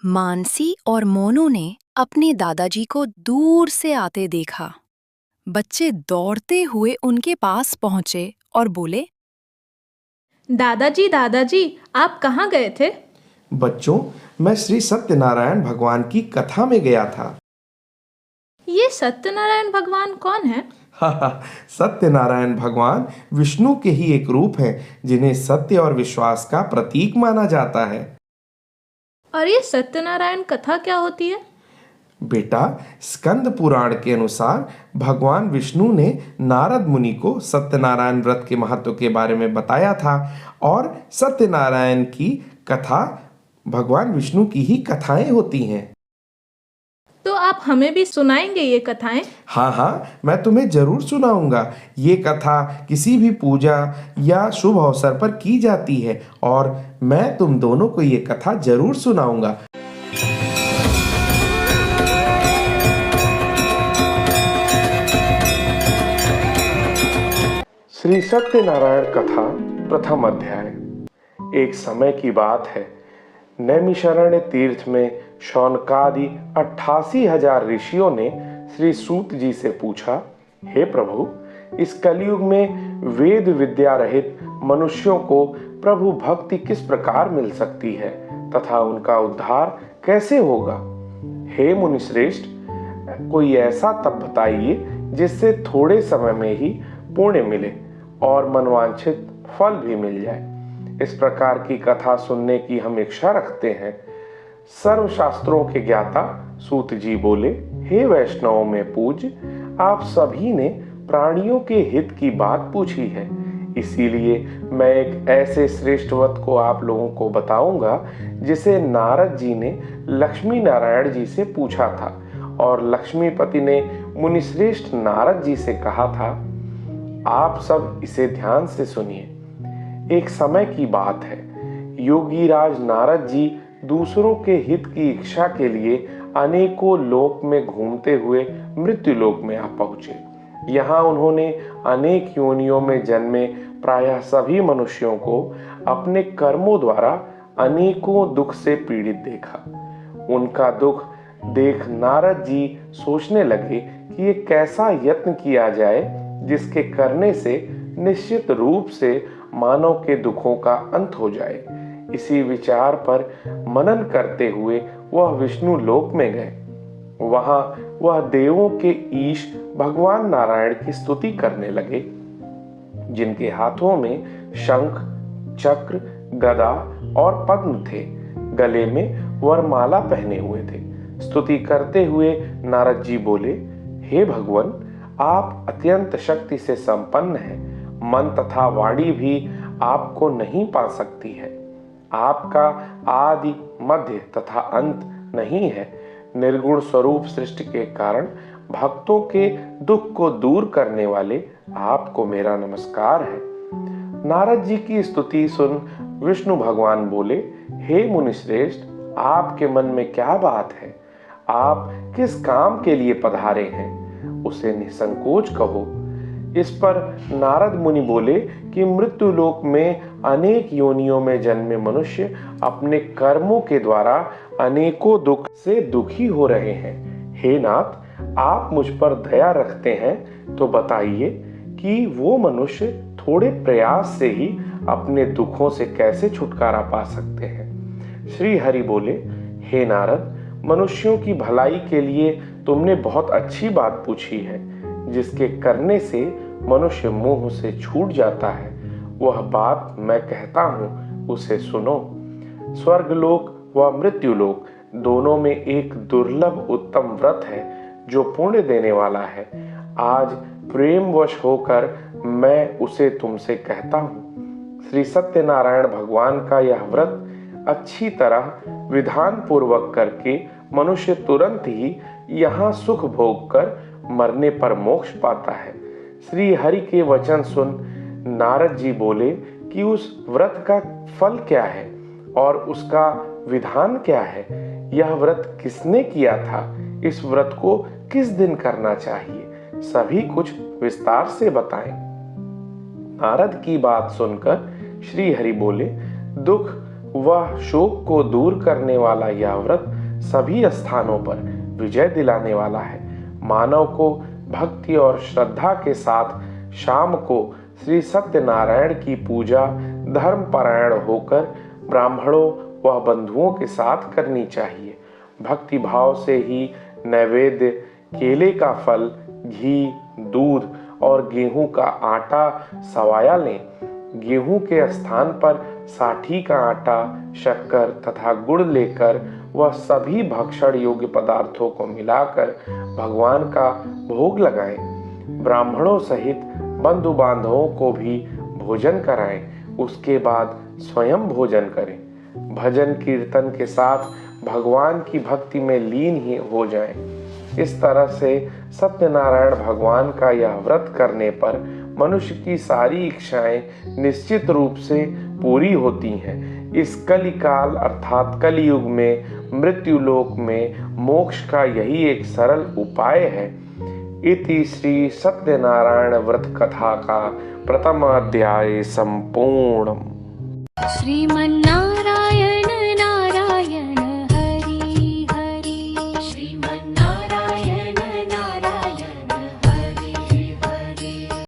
मानसी और मोनू ने अपने दादाजी को दूर से आते देखा। बच्चे दौड़ते हुए उनके पास पहुंचे और बोले, दादाजी दादाजी, आप कहाँ गए थे? बच्चों, मैं श्री सत्यनारायण भगवान की कथा में गया था। ये सत्यनारायण भगवान कौन है? सत्यनारायण भगवान विष्णु के ही एक रूप हैं, जिन्हें सत्य और विश्वास का प्रतीक माना जाता है। और ये सत्यनारायण कथा क्या होती है? बेटा, स्कंद पुराण के अनुसार भगवान विष्णु ने नारद मुनि को सत्यनारायण व्रत के महत्व के बारे में बताया था और सत्यनारायण की कथा भगवान विष्णु की ही कथाएं होती हैं। तो आप हमें भी सुनाएंगे ये कथाएं? हाँ, मैं तुम्हें जरूर सुनाऊंगा। ये कथा किसी भी पूजा या शुभ अवसर पर की जाती है और मैं तुम दोनों को ये कथा जरूर सुनाऊंगा। श्री सत्यनारायण कथा प्रथम अध्याय। एक समय की बात है, नैमिषारण्य तीर्थ में शौनकादि 88,000 ऋषियों ने श्री सूत जी से पूछा, हे प्रभु, इस कलयुग में वेद विद्या रहित मनुष्यों को प्रभु भक्ति किस प्रकार मिल सकती है तथा उनका उद्धार कैसे होगा? हे मुनिश्रेष्ठ, कोई ऐसा तप बताइए जिससे थोड़े समय में ही पुण्य मिले और मनवांछित फल भी मिल जाए। इस प्रकार की कथा सुनने की हम इच्छा रखते हैं। सर्व शास्त्रों के ज्ञाता सूत जी बोले, हे वैष्णवों में पूज्य, आप सभी ने प्राणियों के हित की बात पूछी है, इसीलिए मैं एक ऐसे श्रेष्ठ व्रत को आप लोगों को बताऊंगा जिसे नारद जी ने लक्ष्मी नारायण जी से पूछा था और लक्ष्मीपति ने मुनिश्रेष्ठ नारद जी से कहा था। आप सब इसे ध्यान से सुनिए। एक समय की बात है, योगी राज नारद जी दूसरों के हित की इच्छा के लिए अनेकों लोक में घूमते हुए मृत्यु लोक में आ पहुंचे। यहाँ उन्होंने अनेक योनियों में जन्मे प्रायः सभी मनुष्यों को अपने कर्मों द्वारा अनेकों दुख से पीड़ित देखा। उनका दुख देख नारद जी सोचने लगे कि ये कैसा यत्न किया जाए जिसके करने से निश्चित रूप से मानव के दुखों का अंत हो जाए। इसी विचार पर मनन करते हुए वह विष्णु लोक में गए। वहां वह देवों के ईश भगवान नारायण की स्तुति करने लगे, जिनके हाथों में शंख, चक्र, गदा और पद्म थे। गले में वरमाला पहने हुए थे। स्तुति करते हुए नारद जी बोले, हे भगवान, आप अत्यंत शक्ति से संपन्न हैं। मन तथा वाणी भी आपको नहीं पा सकती है। आपका आदि, मध्य तथा अंत नहीं है। निर्गुण स्वरूप सृष्टि के कारण भक्तों के दुख को दूर करने वाले आपको मेरा नमस्कार है। नारद जी की स्तुति सुन विष्णु भगवान बोले, हे मुनिश्रेष्ठ, आपके मन में क्या बात है? आप किस काम के लिए पधारे हैं? उसे निसंकोच कहो। इस पर नारद मुनि बोले कि मृत्यु लोक में अनेक योनियों में जन्मे मनुष्य अपने कर्मों के द्वारा अनेकों दुख से दुखी हो रहे हैं। हे नाथ, आप मुझ पर दया रखते हैं तो बताइए कि वो मनुष्य थोड़े प्रयास से ही अपने दुखों से कैसे छुटकारा पा सकते हैं। श्री हरि बोले, हे नारद, मनुष्यों की भलाई के लिए तुमने बहुत अच्छी बात पूछी है। जिसके करने से मनुष्य मोह से छूट जाता है, वह बात मैं कहता हूँ, उसे सुनो। स्वर्गलोक व मृत्युलोक दोनों में एक दुर्लभ उत्तम व्रत है जो पुण्य देने वाला है। आज प्रेमवश होकर मैं उसे तुमसे कहता हूँ। श्री सत्यनारायण भगवान का यह व्रत अच्छी तरह विधान पूर्वक करके मनुष्य तुरंत ही यहाँ सुख भोग कर मरने पर मोक्ष पाता है। श्री हरि के वचन सुन नारद जी बोले कि उस व्रत का फल क्या है और उसका विधान क्या है? यह व्रत किसने किया था? इस व्रत को किस दिन करना चाहिए? सभी कुछ विस्तार से बताएं। नारद की बात सुनकर श्री हरि बोले, दुख वह शोक को दूर करने वाला यह व्रत सभी स्थानों पर विजय दिलाने वाला है। मानव को भक्ति और श्रद्धा के साथ शाम को श्री सत्यनारायण की पूजा धर्मपरायण होकर ब्राह्मणों व बंधुओं के साथ करनी चाहिए। भक्ति भाव से ही नैवेद्य केले का फल, घी, दूध और गेहूं का आटा सवाया लें। गेहूं के स्थान पर साठी का आटा, शक्कर तथा गुड़ लेकर वह सभी भक्षण योग्य पदार्थों को मिलाकर भगवान का भोग लगाएं। ब्राह्मणों सहित बंधु बांधवों को भी भोजन कराएं। उसके बाद स्वयं भोजन करें। भजन कीर्तन के साथ भगवान की भक्ति में लीन ही हो जाएं। इस तरह से सत्यनारायण भगवान का यह व्रत करने पर मनुष्य की सारी इच्छाएं निश्चित रूप से पूरी होती हैं। इस कलिकाल अर्थात कलयुग में मृत्युलोक में मोक्ष का यही एक सरल उपाय है। इति श्री सत्यनारायण व्रत कथा का प्रथम अध्याय संपूर्ण। श्रीमन्नारायण